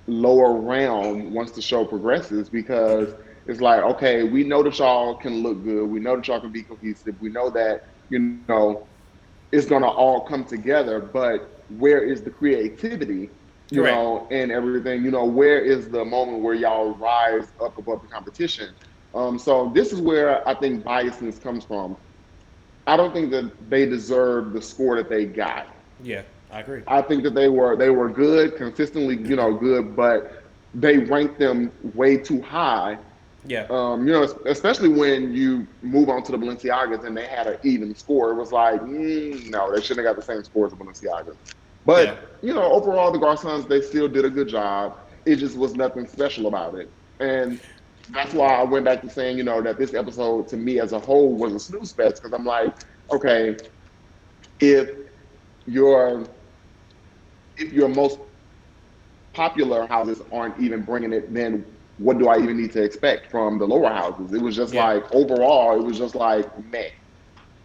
S2: lower realm once the show progresses, because it's like, okay, we know that y'all can look good. We know that y'all can be cohesive. We know that, it's going to all come together, but where is the creativity,
S1: Correct.
S2: and everything? Where is the moment where y'all rise up above the competition? So this is where I think biasness comes from. I don't think that they deserve the score that they got.
S1: Yeah, I agree.
S2: I think that they were good, consistently, good, but they ranked them way too high.
S1: Yeah.
S2: Especially when you move on to the Balenciagas and they had an even score. It was like, no, they shouldn't have got the same score as the Balenciagas.
S1: Yeah.
S2: But overall, the Garcons, they still did a good job. It just was nothing special about it, and that's why I went back to saying, that this episode to me as a whole was a snooze fest, because I'm like, okay, if your if your most popular houses aren't even bringing it, then what do I even need to expect from the lower houses? It was just
S1: Yeah.
S2: like, overall, it was just like meh.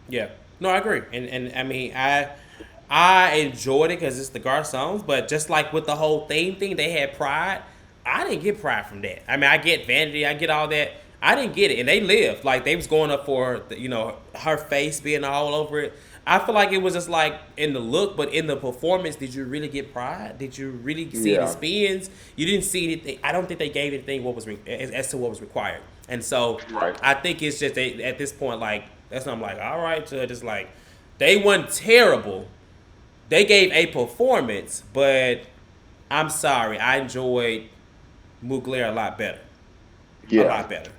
S1: Yeah. No, I agree. And I mean, I enjoyed it because it's the Garcons, but just like with the whole theme thing, they had pride. I didn't get pride from that. I mean, I get vanity, I get all that. I didn't get it, and they lived like they was going up for her face being all over it. I feel like it was just like in the look, but in the performance, did you really get pride? Did you really see the
S2: Yeah,
S1: spins? You didn't see anything. I don't think they gave anything what was as to what was required, and so
S2: right.
S1: I think it's just at this point, like that's when I'm like, all right, Judge, it's like they weren't terrible. They gave a performance, but I'm sorry, I enjoyed Mugler a lot better. A
S2: Yeah,
S1: lot better.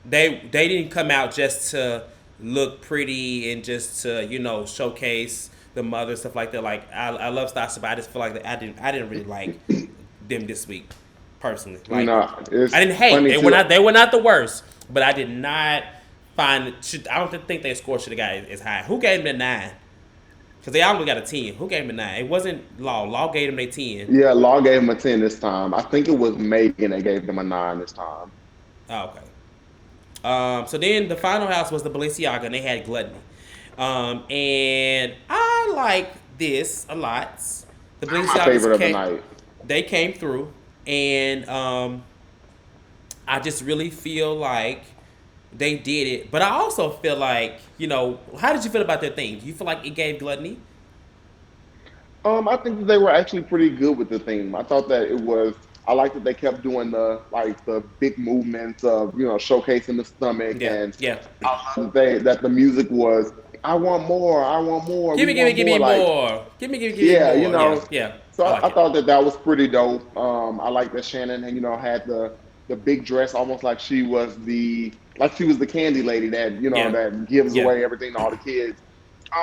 S1: They didn't come out just to look pretty and just to showcase the mother stuff like that. Like I love Stasha, but I just feel like that I didn't really like them this week personally. Like
S2: it's
S1: I didn't hate.
S2: funny too.
S1: They were not the worst, but I did not find. I don't think their score should have got as high. Who gave them a 9? Because they almost got a 10. Who gave them a 9? It wasn't Law. Law gave them a 10.
S2: Yeah, Law gave him a 10 this time. I think it was Megan that gave them a 9 this time.
S1: Oh, okay. So then the final house was the Balenciaga, and they had Gluttony. And I like this a lot. The
S2: My favorite
S1: Balenciagas
S2: of the
S1: came,
S2: night.
S1: they came through, and I just really feel like they did it. But I also feel like, how did you feel about their thing? Do you feel like it gave Gluttony?
S2: I think that they were actually pretty good with the theme. I thought that it was. I like that they kept doing the big movements of showcasing the stomach,
S1: Yeah,
S2: and
S1: yeah.
S2: I love that the music was, I want more, I want more, we want
S1: Give me
S2: more. Like,
S1: more. Give me
S2: yeah,
S1: more. Yeah, yeah.
S2: So
S1: I like
S2: I
S1: it.
S2: thought that was pretty dope. I like that Shannon, had the big dress, almost like she was the candy lady that
S1: Yeah,
S2: that gives
S1: yeah,
S2: away everything to all the kids.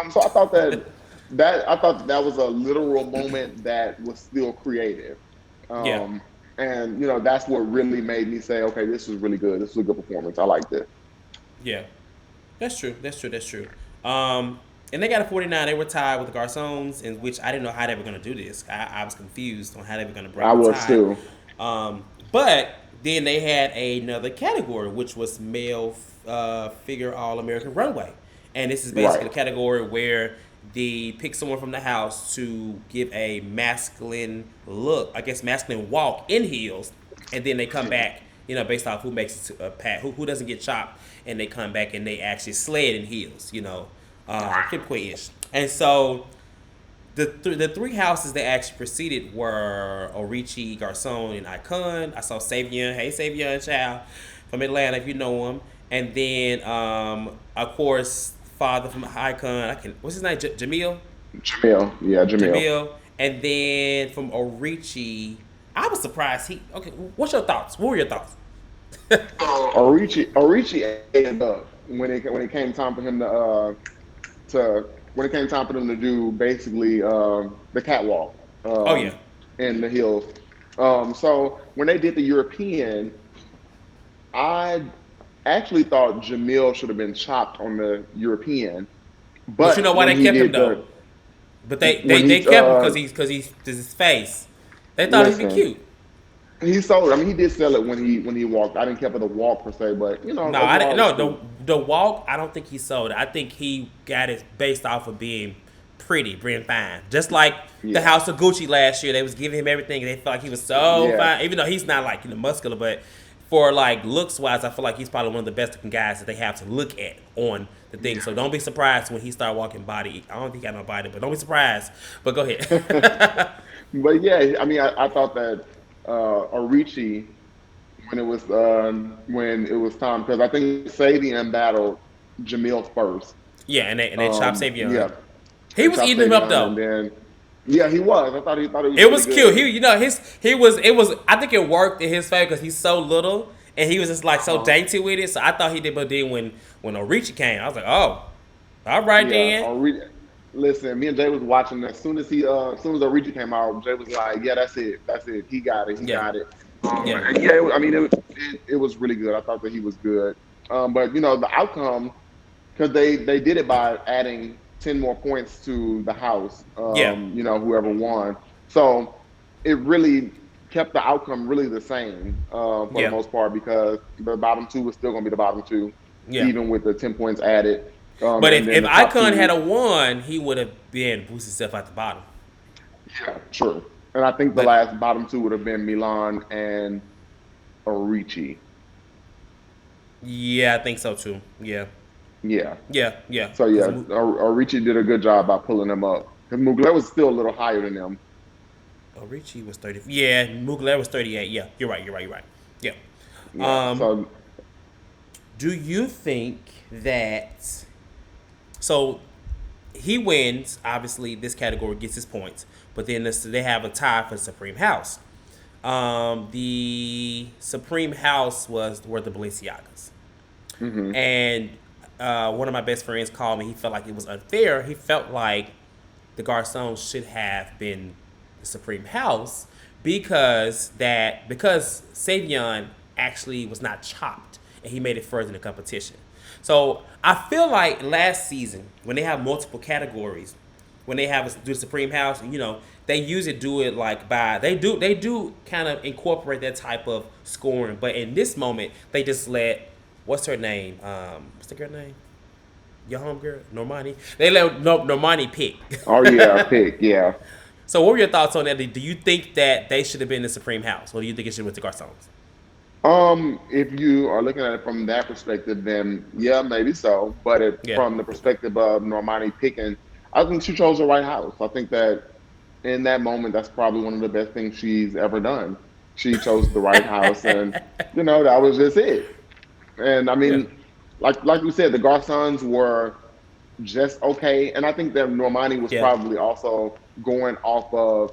S2: So I thought that was a literal moment that was still creative.
S1: yeah.
S2: Um, and that's what really made me say, okay, this was really good. This was a good performance. I liked it.
S1: Yeah, that's true. That's true. That's true. And they got a 49. They were tied with the Garcons, in which I didn't know how they were going to do this. I was confused on how they were going to break
S2: I
S1: the
S2: was
S1: tie.
S2: too.
S1: But then they had another category, which was male figure All American Runway. And this is basically
S2: Right.
S1: a category where they pick someone from the house to give a masculine look, I guess masculine walk in heels, and then they come back, based off who makes it to a pat, who doesn't get chopped, and they come back and they actually sled in heels, flip ish. And so the three houses that actually preceded were Orichi, Garcon, and Icon. I saw Savion, hey Savion, child from Atlanta, if you know him, and then of course father from Icon. What's his name? Jamil.
S2: Jamil. Yeah, Jamil.
S1: Jamil, and then from Orichi. I was surprised he. Okay, what's your thoughts? What were your thoughts?
S2: Orichi ate it up when it came time for him to when it came time for them to do basically the catwalk
S1: Oh yeah,
S2: in the hills. So when they did the European, I actually thought Jamil should have been chopped on the European,
S1: But you know
S2: But
S1: why
S2: when
S1: they
S2: he
S1: kept him
S2: did
S1: though?
S2: the
S1: But they
S2: when he
S1: kept him because he's his face. They thought he'd be
S2: listen,
S1: cute.
S2: he sold. I mean, he did sell it when he walked. I didn't care for the walk per se, but
S1: No, I didn't.
S2: overall it was
S1: No,
S2: cool.
S1: the walk. I don't think he sold it. I think he got it based off of being pretty, being fine. Just like the
S2: Yeah,
S1: House of Gucci last year, they was giving him everything. And they felt like he was so
S2: yeah,
S1: fine, even though he's not like muscular, but for like looks wise, I feel like he's probably one of the best looking guys that they have to look at on the thing. So don't be surprised when he start walking body. I don't think he got no body, but don't be surprised. But go ahead.
S2: but yeah, I mean, I thought that Arichi when it was time because I think Sabian battled Jamil first.
S1: Yeah, and they chopped
S2: Yeah,
S1: Savion. He
S2: they
S1: was
S2: chopped
S1: eating him up
S2: Sabian,
S1: though.
S2: and then yeah, he was. I thought he was
S1: It
S2: really
S1: was cute.
S2: good.
S1: He was. I think it worked in his favor because he's so little and he was just like so
S2: Uh-huh.
S1: dainty with it. So I thought he did. But then when Orichi came, I was like, oh, all right
S2: Yeah,
S1: then.
S2: listen, me and Jay was watching. As soon as Arichi came out, Jay was like, "Yeah, that's it. He
S1: Yeah,
S2: got it."
S1: yeah,
S2: And yeah, I mean, it was really good. I thought that he was good. But the outcome because they did it by adding 10 more points to the house.
S1: yeah,
S2: Whoever won, so it really kept the outcome really the same for the
S1: yeah,
S2: most part because the bottom two was still going to be the bottom two,
S1: yeah.
S2: even with the 10 points added.
S1: But
S2: And then
S1: if
S2: the top
S1: Icon had
S2: two,
S1: a won, he would have been boosted himself at the bottom.
S2: yeah, sure. And I think the
S1: But
S2: last bottom two would have been Milan and Orichi.
S1: yeah, I think so too. Yeah,
S2: Yeah.
S1: yeah, yeah.
S2: So
S1: Because
S2: yeah, Orichi did a good job by pulling them up. Because Mugler was still a little higher than them.
S1: Orichi was 30. Yeah, Mugler was 38. Yeah, you're right. You're right. You're right. Yeah.
S2: Yeah.
S1: Um,
S2: So
S1: do you think that so he wins? Obviously, this category gets his points, but then they have a tie for Supreme House. The Supreme House were the Balenciagas,
S2: hmm
S1: and one of my best friends called me. He felt like it was unfair. He felt like the Garcons should have been the Supreme House because Savion actually was not chopped and he made it further in the competition. So I feel like last season when they have multiple categories, when they have do the Supreme House, they usually do it like by they do kind of incorporate that type of scoring, but in this moment they just let what's her name what's the girl name your home girl Normani they let Normani pick.
S2: oh yeah, pick yeah.
S1: So what were your thoughts on that? Do you think that they should have been in the Supreme House, or do you think it should have went to Garcons?
S2: If you are looking at it from that perspective, then yeah, maybe so. But
S1: Yeah.
S2: from the perspective of Normani picking, I think she chose the right house. I think that in that moment, that's probably one of the best things she's ever done. She chose the right house, and that was just it. And I
S1: Yeah.
S2: mean, like we said, the Garcons were just okay, and I think that Normani was
S1: Yeah.
S2: probably also going off of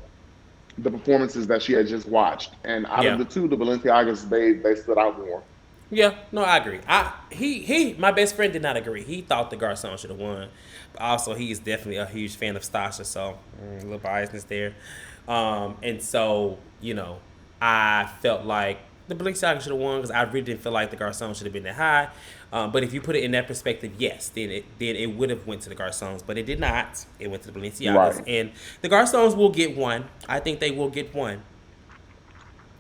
S2: the performances that she had just watched. And out of
S1: Yeah.
S2: the two, the Balenciagas they stood out more.
S1: Yeah. No, I agree. My best friend did not agree. He thought the Garcon should have won. But also, he is definitely a huge fan of Stasha, so a little biasness there. And so I felt like the Balenciaga should have won because I really didn't feel like the Garcon should have been that high. But if you put it in that perspective, yes, then it would have went to the Garcons, but it did not. It went to the Balenciagas,
S2: Right.
S1: and the Garcons will get one. I think they will get one,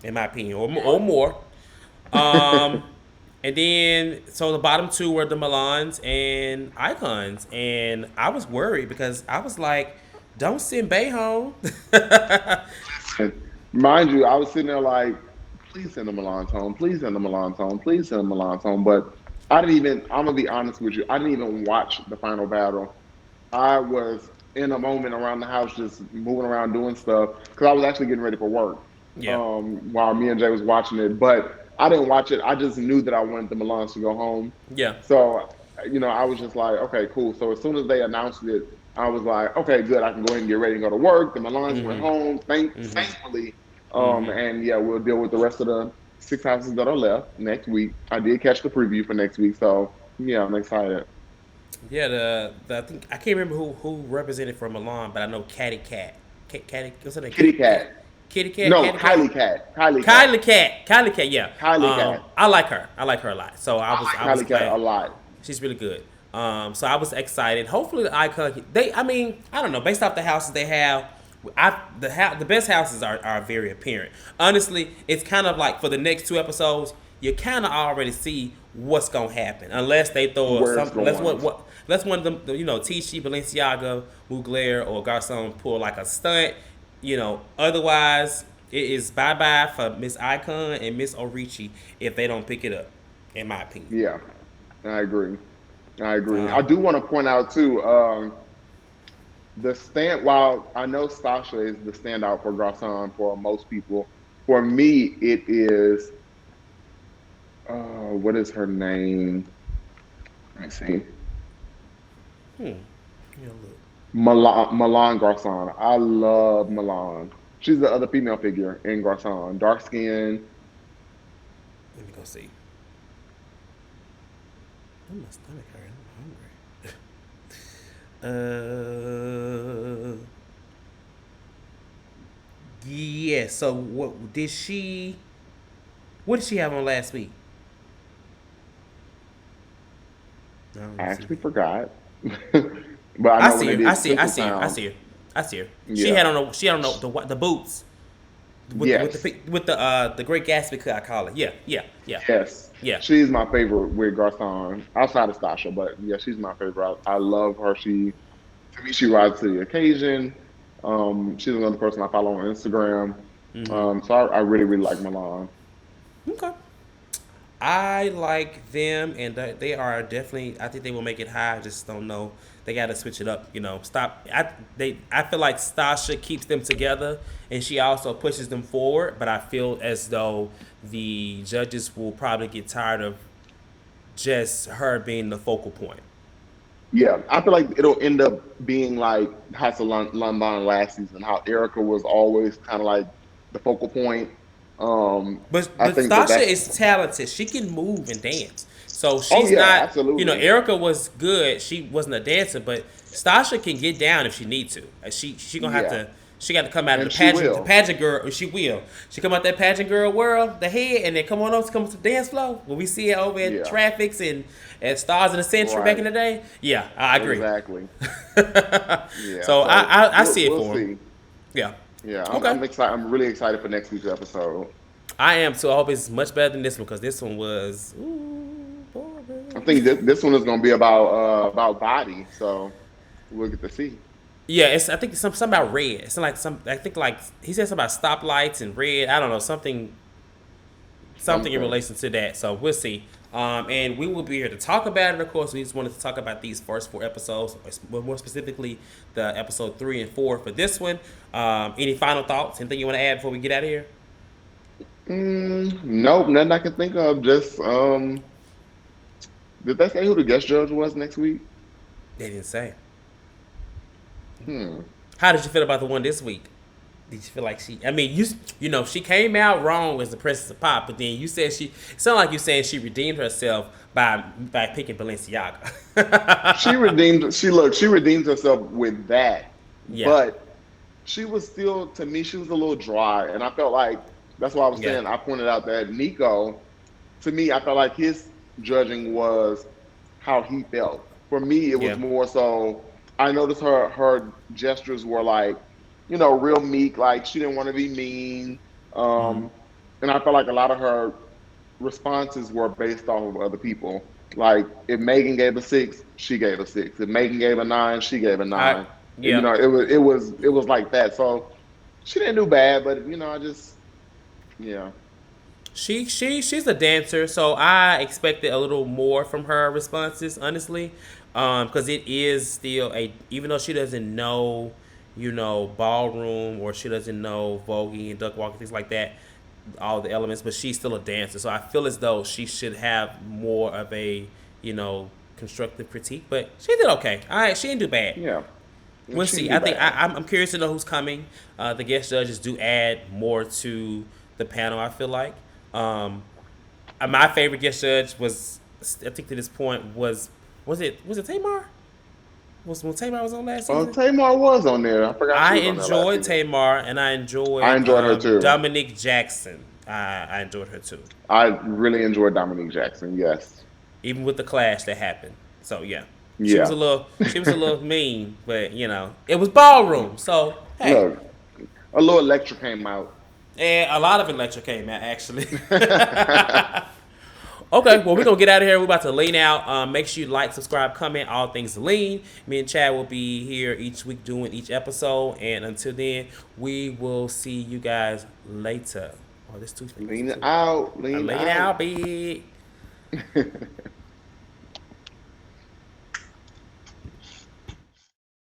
S1: in my opinion, or more. Um, and then so the bottom two were the Milans and Icons, and I was worried because I was like, "Don't send Bay home."
S2: And mind you, I was sitting there like, please send the Milan's home, please send the Milan's home, please send the Milan's home. But I didn't even, I'm going to be honest with you, I didn't even watch the final battle. I was in a moment around the house just moving around doing stuff because I was actually getting ready for work
S1: Yeah,
S2: while me and Jay was watching it. But I didn't watch it. I just knew that I wanted the Milans to go home.
S1: yeah,
S2: So, I was just like, okay, cool. So as soon as they announced it, I was like, okay, good. I can go ahead and get ready and go to work. The Milans went home, thankfully. And yeah, we'll deal with the rest of the six houses that are left next week. I did catch the preview for next week, so yeah, I'm excited.
S1: yeah. I think I can't remember who represented for Milan, but I know Catty Cat, Catty. What's her name?
S2: Kitty Cat.
S1: Kitty Cat,
S2: No,
S1: Catty Cat.
S2: Kylie Cat. Kylie Cat.
S1: Kylie Cat, yeah.
S2: Kylie Cat.
S1: I like her. I like her a lot. So I
S2: I
S1: was
S2: like
S1: I was
S2: Kylie Cat a
S1: glad
S2: lot.
S1: she's really good. So I was excited. Hopefully the icon I mean, I don't know, based off the houses they have, the best houses are very apparent. Honestly, it's kind of like for the next two episodes, you kind of already see what's gonna happen, unless they throw
S2: Where it's
S1: some. Unless
S2: going.
S1: unless one of them, Tisci, Balenciaga, Mugler, or Garcon pull like a stunt. Otherwise it is bye bye for Miss Icon and Miss Orichi if they don't pick it up, in my opinion.
S2: Yeah, I agree. I agree. I
S1: Um,
S2: do want to point out too, the stand. While I know Stasha is the standout for Garcon for most people, for me it is. What is her name? Let me see.
S1: look.
S2: Milan Garcon. I love Milan. She's the other female figure in Garcon. Dark skin.
S1: Let me go see. Oh, my stomach hurt. I'm hungry. Yeah. So what did she? What did she have on last week? I
S2: I
S1: don't see
S2: actually
S1: it.
S2: forgot. But I
S1: I
S2: know when
S1: see
S2: they
S1: her. I
S2: did
S1: see. I see her. I
S2: Tinseltown.
S1: see her. I see her. She
S2: Yeah.
S1: had on. She had on the boots
S2: Yes.
S1: with the Great Gatsby cut. I call it. Yeah. Yeah. Yeah.
S2: Yes.
S1: Yeah.
S2: She's my favorite with Garcon, outside of Stasha, but yeah, she's my favorite. I love her. To me, she rises to the occasion. She's another person I follow on Instagram. So I really, really like Milan.
S1: Okay. I like them, and they are definitely. I think they will make it high. I just don't know. They got to switch it up. Stop. I feel like Stasha keeps them together, and she also pushes them forward. But I feel as though the judges will probably get tired of just her being the focal point.
S2: Yeah, I feel like it'll end up being like London last season, how Erica was always kind of like the focal point.
S1: But
S2: I
S1: but
S2: think that
S1: Stasha
S2: that's.
S1: is talented. She can move and dance. So
S2: Oh
S1: she's
S2: yeah,
S1: not.
S2: absolutely.
S1: Erica was good. She wasn't a dancer, but Stasha can get down if she needs to. She gonna have
S2: Yeah,
S1: to. She got to come out of
S2: and she
S1: the
S2: will.
S1: pageant girl. Or she will. She come out that pageant girl world, the head, and then come on over to come to the dance floor. When we see it over at
S2: Yeah,
S1: Traffics and at Stars in the Century back in
S2: right.
S1: the day. Yeah, I agree.
S2: Exactly. Yeah.
S1: So
S2: So
S1: I
S2: we'll
S1: see it
S2: we'll
S1: for him.
S2: see.
S1: Yeah.
S2: Yeah,
S1: Okay.
S2: I'm excited. I'm really excited for next week's episode.
S1: I am too. I hope it's much better than this one because this one was
S2: I
S1: boring.
S2: think this one is going to be about body, so we'll get to see.
S1: Yeah, I think it's something about red. It's like I think like he said something about stoplights and red. I don't know something in
S2: Something.
S1: relation to that. So we'll see. And we will be here to talk about it. Of course, we just wanted to talk about these first four episodes, but more specifically the episode 3 and 4 for this one. Any final thoughts? Anything you want to add before we get out of here?
S2: Nope, nothing I can think of. Just did they say who the guest judge was next week?
S1: They didn't say.
S2: Hmm.
S1: How did you feel about the one this week? Did you feel like she? I mean, she came out wrong as the Princess of Pop, but then you said she. It sounded like you saying she redeemed herself by picking Balenciaga.
S2: She redeemed herself with that,
S1: Yeah,
S2: but she was still, to me, she was a little dry, and I felt like that's why I was
S1: yeah,
S2: saying, I pointed out that Nico, to me, I felt like his judging was how he felt. For me, it was
S1: yeah.
S2: more so. I noticed her gestures were like, real meek, like she didn't want to be mean, um, and I felt like a lot of her responses were based off of other people. Like if Megan gave a six, she gave a six. If Megan gave a nine, she gave a
S1: I
S2: nine.
S1: yeah.
S2: It was like that. So she didn't do bad, but I just, yeah.
S1: She's a dancer, so I expected a little more from her responses, honestly, because it is still a even though she doesn't know, ballroom or she doesn't know voguing and duck walking things like that, all the elements, but she's still a dancer. So I feel as though she should have more of a you know constructive critique, but she did okay. All right, she didn't do bad.
S2: Yeah.
S1: We'll
S2: She didn't
S1: see.
S2: do
S1: I think
S2: bad.
S1: I'm curious to know who's coming. The guest judges do add more to the panel. I feel like my favorite guest judge was I think to this point was it Tamar? Was when Tamar was on last season?
S2: Tamar was on there. I forgot she
S1: I
S2: was on there last
S1: enjoyed
S2: season.
S1: Tamar and I
S2: I
S1: enjoyed
S2: enjoyed her too.
S1: Dominique Jackson. I enjoyed her too,
S2: I really enjoyed Dominique Jackson. Yes.
S1: even with the clash that happened. So yeah.
S2: Yeah.
S1: she was a little mean, but you know, it was ballroom. So hey,
S2: Look, a little lecture came out.
S1: and a lot of Electra came out actually. Okay, well, we're gonna get out of here. We're about to lean out. Make sure you like, subscribe, comment, all things lean. Me and Chad will be here each week doing each episode. And until then, we will see you guys later. Oh, this too.
S2: Lean out,
S1: I
S2: lean
S1: lean
S2: out.
S1: out, big.